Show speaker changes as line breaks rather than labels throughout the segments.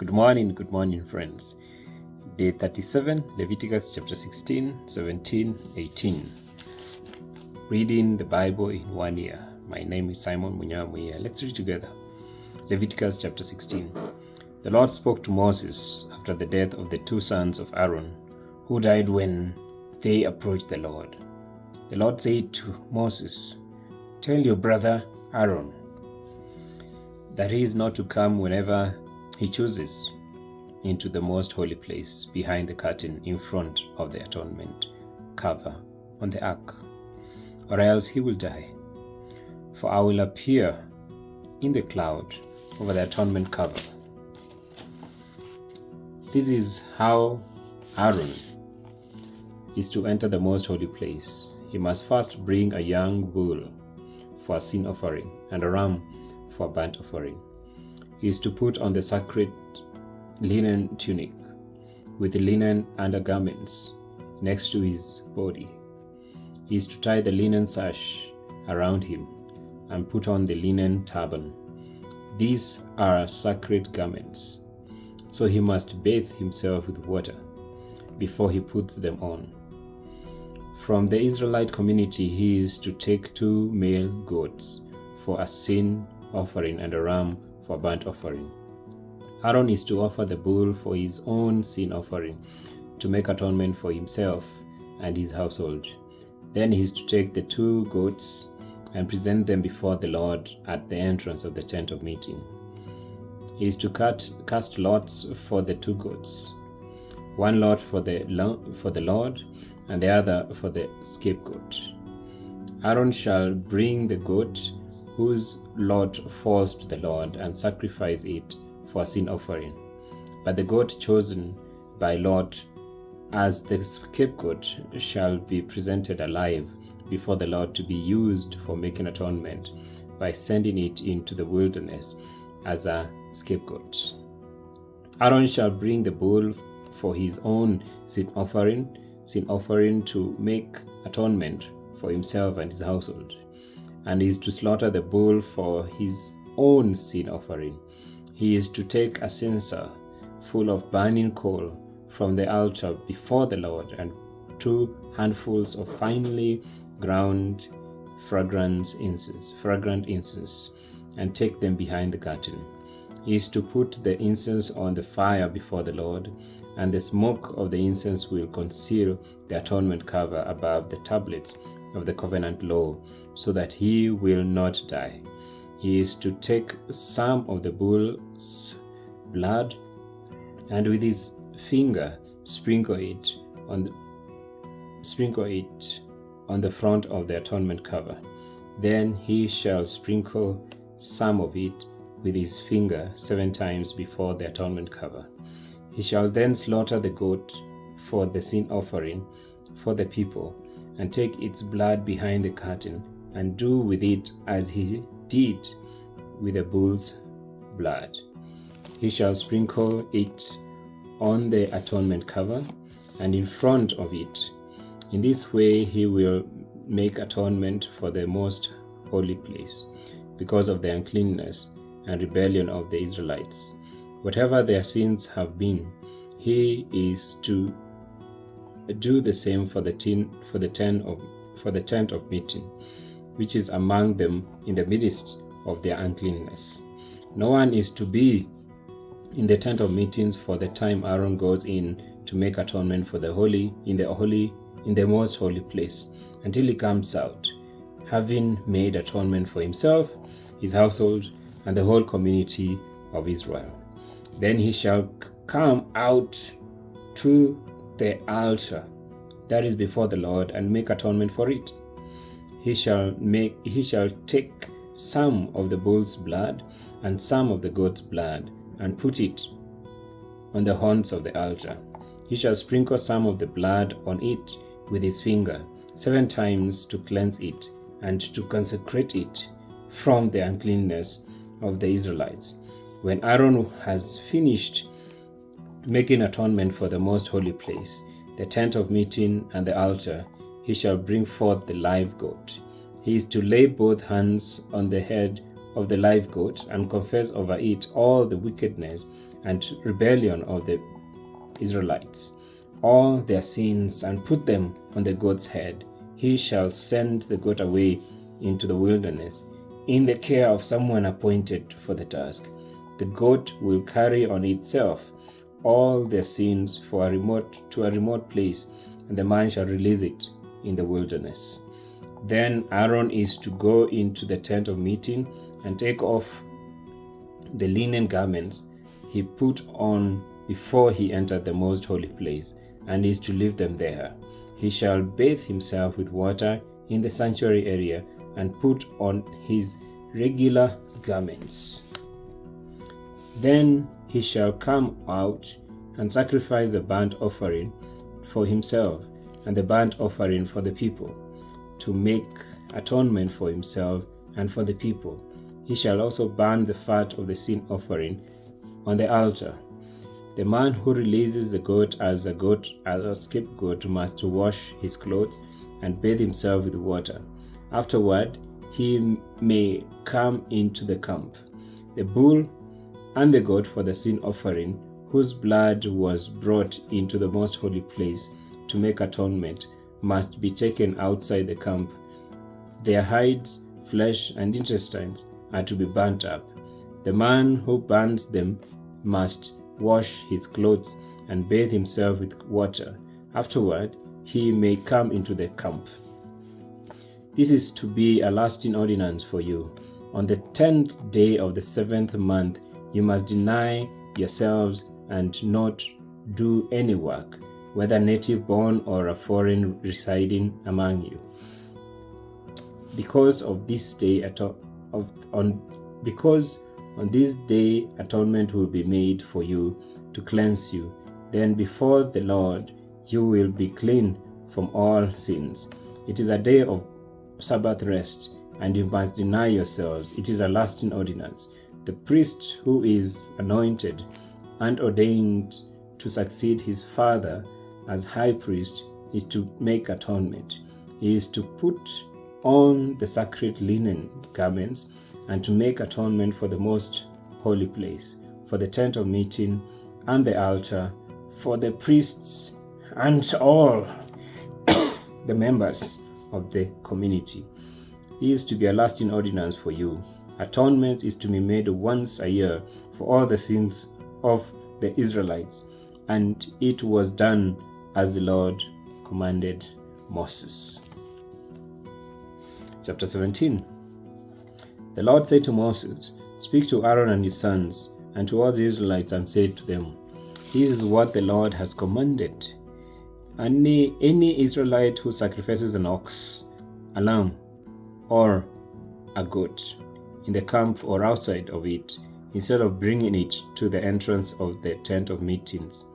Good morning, friends. Day 37, Leviticus chapter 16, 17, 18. Reading the Bible in 1 year. My name is Simon Munyamuya. Let's read together. Leviticus chapter 16. The Lord spoke to Moses after the death of the two sons of Aaron, who died when they approached the Lord. The Lord said to Moses, "Tell your brother Aaron that he is not to come whenever he chooses into the most holy place behind the curtain in front of the atonement cover on the ark, or else he will die. For I will appear in the cloud over the atonement cover." This is how Aaron is to enter the most holy place. He must first bring a young bull for a sin offering and a ram for a burnt offering. He is to put on the sacred linen tunic with the linen undergarments next to his body. He is to tie the linen sash around him and put on the linen turban. These are sacred garments, so he must bathe himself with water before he puts them on. From the Israelite community, he is to take 2 male goats for a sin offering and a ram for a burnt offering. Aaron is to offer the bull for his own sin offering to make atonement for himself and his household. Then he is to take the 2 goats and present them before the Lord at the entrance of the tent of meeting. He is to cast lots for the 2 goats, one lot for the Lord and the other for the scapegoat. Aaron shall bring the goat whose lot falls to the Lord and sacrifice it for a sin offering. But the goat chosen by lot as the scapegoat shall be presented alive before the Lord to be used for making atonement by sending it into the wilderness as a scapegoat. Aaron shall bring the bull for his own sin offering to make atonement for himself and his household, and is to slaughter the bull for his own sin offering. He is to take a censer full of burning coal from the altar before the Lord and 2 handfuls of finely ground fragrant incense, and take them behind the curtain. He is to put the incense on the fire before the Lord, and the smoke of the incense will conceal the atonement cover above the tablets of the covenant law, so that he will not die. He is to take some of the bull's blood and with his finger sprinkle it on the front of the atonement cover. Then he shall sprinkle some of it with his finger 7 times before the atonement cover. He shall then slaughter the goat for the sin offering for the people, and take its blood behind the curtain, and do with it as he did with the bull's blood. He shall sprinkle it on the atonement cover and in front of it. In this way he will make atonement for the most holy place, because of the uncleanness and rebellion of the Israelites. Whatever their sins have been, he is to do the same for the tent of meeting, which is among them in the midst of their uncleanness. No one is to be in the tent of meetings for the time Aaron goes in to make atonement for the holy in the most holy place, until he comes out, having made atonement for himself, his household, and the whole community of Israel. Then he shall come out to the altar that is before the Lord and make atonement for it. He shall take some of the bull's blood and some of the goat's blood and put it on the horns of the altar. He shall sprinkle some of the blood on it with his finger 7 times to cleanse it and to consecrate it from the uncleanness of the Israelites. When Aaron has finished making atonement for the most holy place, the tent of meeting and the altar, he shall bring forth the live goat. He is to lay both hands on the head of the live goat and confess over it all the wickedness and rebellion of the Israelites, all their sins, and put them on the goat's head. He shall send the goat away into the wilderness in the care of someone appointed for the task. The goat will carry on itself all their sins to a remote place, and the man shall release it in the wilderness. Then Aaron is to go into the tent of meeting and take off the linen garments he put on before he entered the most holy place, and is to leave them there. He shall bathe himself with water in the sanctuary area and put on his regular garments. Then he shall come out and sacrifice the burnt offering for himself and the burnt offering for the people, to make atonement for himself and for the people. He shall also burn the fat of the sin offering on the altar. The man who releases the goat as a scapegoat must wash his clothes and bathe himself with water. Afterward, he may come into the camp. The bull and the goat for the sin offering, whose blood was brought into the most holy place to make atonement, must be taken outside the camp. Their hides, flesh, and intestines are to be burnt up. The man who burns them must wash his clothes and bathe himself with water. Afterward, he may come into the camp. This is to be a lasting ordinance for you. On the 10th day of the 7th month, you must deny yourselves and not do any work, whether native born or a foreign residing among you. Because on this day atonement will be made for you to cleanse you. Then before the Lord you will be clean from all sins. It is a day of Sabbath rest, and you must deny yourselves. It is a lasting ordinance. The priest who is anointed and ordained to succeed his father as high priest is to make atonement. He is to put on the sacred linen garments and to make atonement for the most holy place, for the tent of meeting and the altar, for the priests and all the members of the community. It is to be a lasting ordinance for you. Atonement is to be made once a year for all the sins of the Israelites, and it was done as the Lord commanded Moses. Chapter 17. The Lord said to Moses, "Speak to Aaron and his sons, and to all the Israelites, and say to them, This is what the Lord has commanded. Any Israelite who sacrifices an ox, a lamb, or a goat in the camp or outside of it, instead of bringing it to the entrance of the tent of meetings,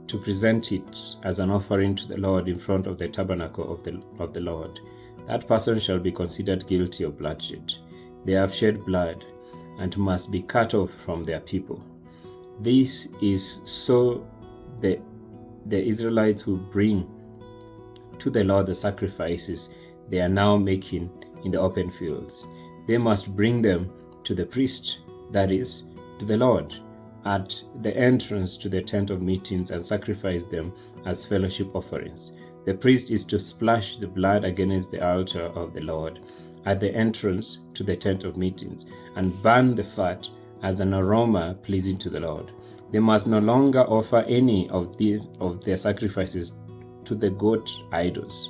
to present it as an offering to the Lord in front of the tabernacle of the Lord, that person shall be considered guilty of bloodshed. They have shed blood and must be cut off from their people. This is so the Israelites will bring to the Lord the sacrifices they are now making in the open fields. They must bring them to the priest, that is, to the Lord, at the entrance to the tent of meetings, and sacrifice them as fellowship offerings. The priest is to splash the blood against the altar of the Lord at the entrance to the tent of meetings, and burn the fat as an aroma pleasing to the Lord. They must no longer offer any of their sacrifices to the goat idols,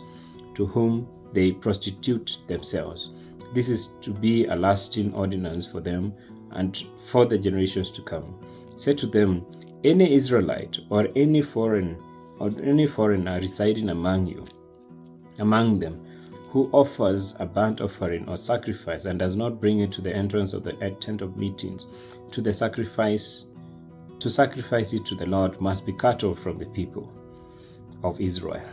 to whom they prostitute themselves. This is to be a lasting ordinance for them and for the generations to come. Say to them, any Israelite or any foreigner residing among them, who offers a burnt offering or sacrifice and does not bring it to the entrance of the tent of meetings to sacrifice it to the Lord, must be cut off from the people of Israel.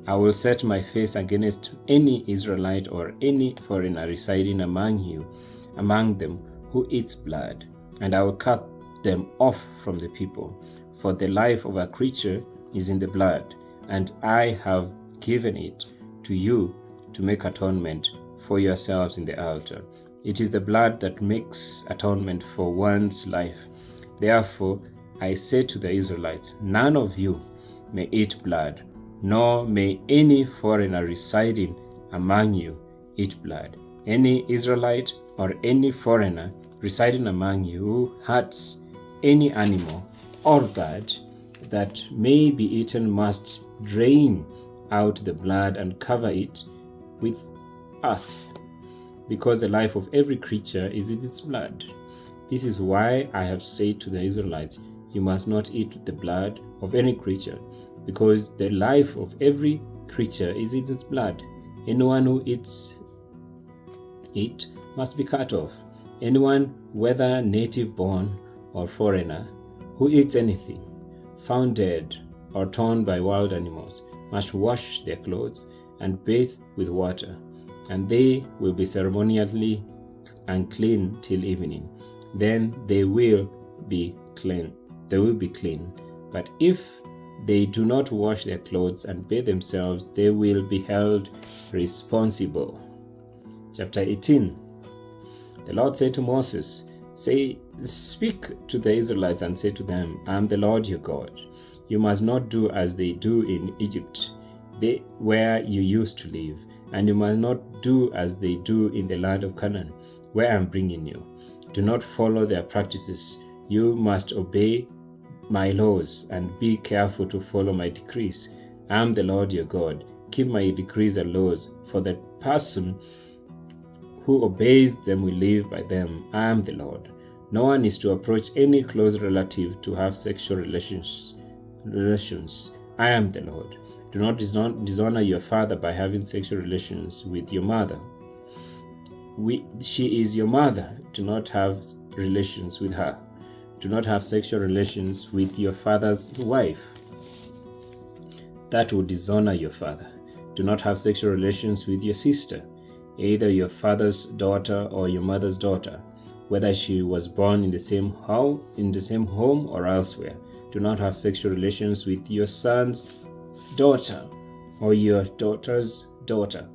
I will set my face against any Israelite or any foreigner residing among them who eats blood, and I will cut them off from the people. For the life of a creature is in the blood, and I have given it to you to make atonement for yourselves in the altar. It is the blood that makes atonement for one's life. Therefore, I say to the Israelites, none of you may eat blood, nor may any foreigner residing among you eat blood. Any Israelite or any foreigner residing among you who hurts any animal or bird that may be eaten must drain out the blood and cover it with earth, because the life of every creature is in its blood. This is why I have said to the Israelites, you must not eat the blood of any creature, because the life of every creature is in its blood. Anyone who eats it must be cut off. Anyone, whether native born or foreigner, who eats anything found dead or torn by wild animals must wash their clothes and bathe with water, and they will be ceremonially unclean till evening. Then they will be clean. But if they do not wash their clothes and bathe themselves, they will be held responsible. Chapter 18. The Lord said to Moses, Speak to the Israelites and say to them, I am the Lord your God. You must not do as they do in Egypt, where you used to live, and you must not do as they do in the land of Canaan, where I am bringing you. Do not follow their practices. You must obey my laws and be careful to follow my decrees. I am the Lord your God. Keep my decrees and laws, for the person who obeys them will live by them. I am the Lord. No one is to approach any close relative to have sexual relations. I am the Lord. Do not dishonor your father by having sexual relations with your mother. She is your mother. Do not have relations with her. Do not have sexual relations with your father's wife. That would dishonor your father. Do not have sexual relations with your sister, either your father's daughter or your mother's daughter, whether she was born in the same home or elsewhere. Do not have sexual relations with your son's daughter or your daughter's daughter.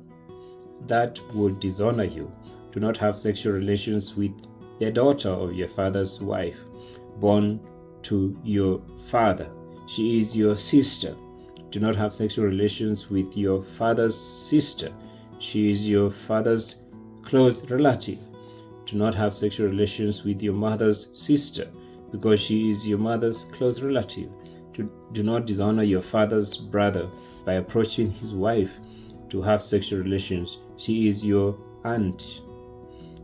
That would dishonor you. Do not have sexual relations with the daughter of your father's wife, born to your father. She is your sister. Do not have sexual relations with your father's sister. She is your father's close relative. Do not have sexual relations with your mother's sister, because she is your mother's close relative. Do not dishonor your father's brother by approaching his wife to have sexual relations. She is your aunt.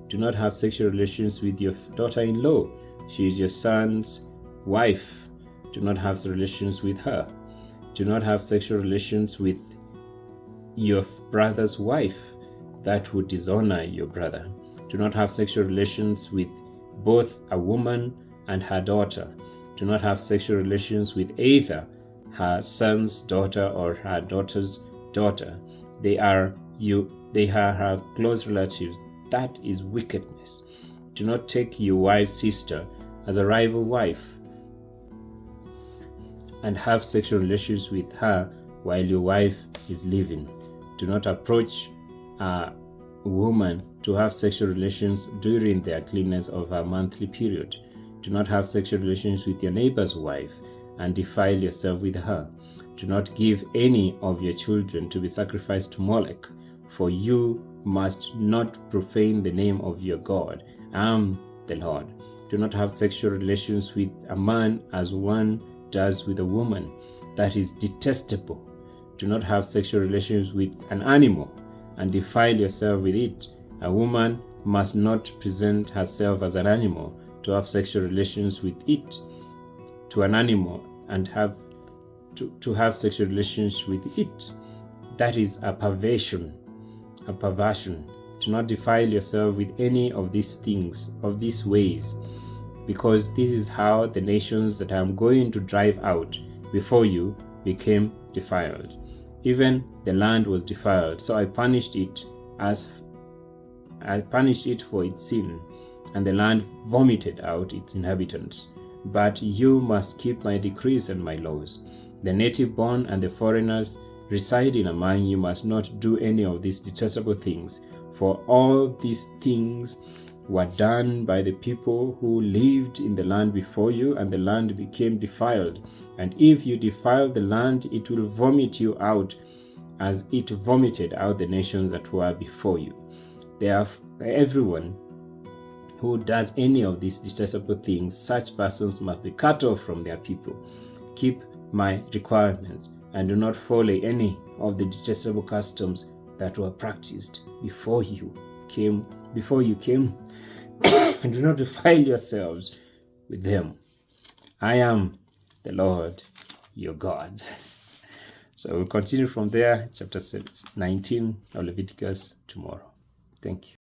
Do not have sexual relations with your daughter-in-law. She is your son's wife. Do not have relations with her. Do not have sexual relations with your brother's wife. That would dishonor your brother. Do not have sexual relations with both a woman and her daughter. Do not have sexual relations with either her son's daughter or her daughter's daughter. They are her close relatives. That is wickedness. Do not take your wife's sister as a rival wife and have sexual relations with her while your wife is living. Do not approach a woman to have sexual relations during the cleanness of her monthly period. Do not have sexual relations with your neighbor's wife and defile yourself with her. Do not give any of your children to be sacrificed to Molech, for you must not profane the name of your God. I am the Lord. Do not have sexual relations with a man as one does with a woman. That is detestable. Do not have sexual relations with an animal and defile yourself with it. A woman must not present herself as an animal to have sexual relations with it, to an animal, and to have sexual relations with it. That is a perversion. Do not defile yourself with any of these things, of these ways, because this is how the nations that I am going to drive out before you became defiled. Even the land was defiled, so I punished it for its sin, and the land vomited out its inhabitants. But you must keep my decrees and my laws. The native born and the foreigners residing among you must not do any of these detestable things, for all these things were done by the people who lived in the land before you, and the land became defiled. And if you defile the land, it will vomit you out, as it vomited out the nations that were before you. Therefore, everyone who does any of these detestable things, such persons must be cut off from their people. Keep my requirements, and do not follow any of the detestable customs that were practiced before you came, and do not defile yourselves with them. I am the Lord your God. So we'll continue from there, chapter 19 of Leviticus tomorrow. Thank you.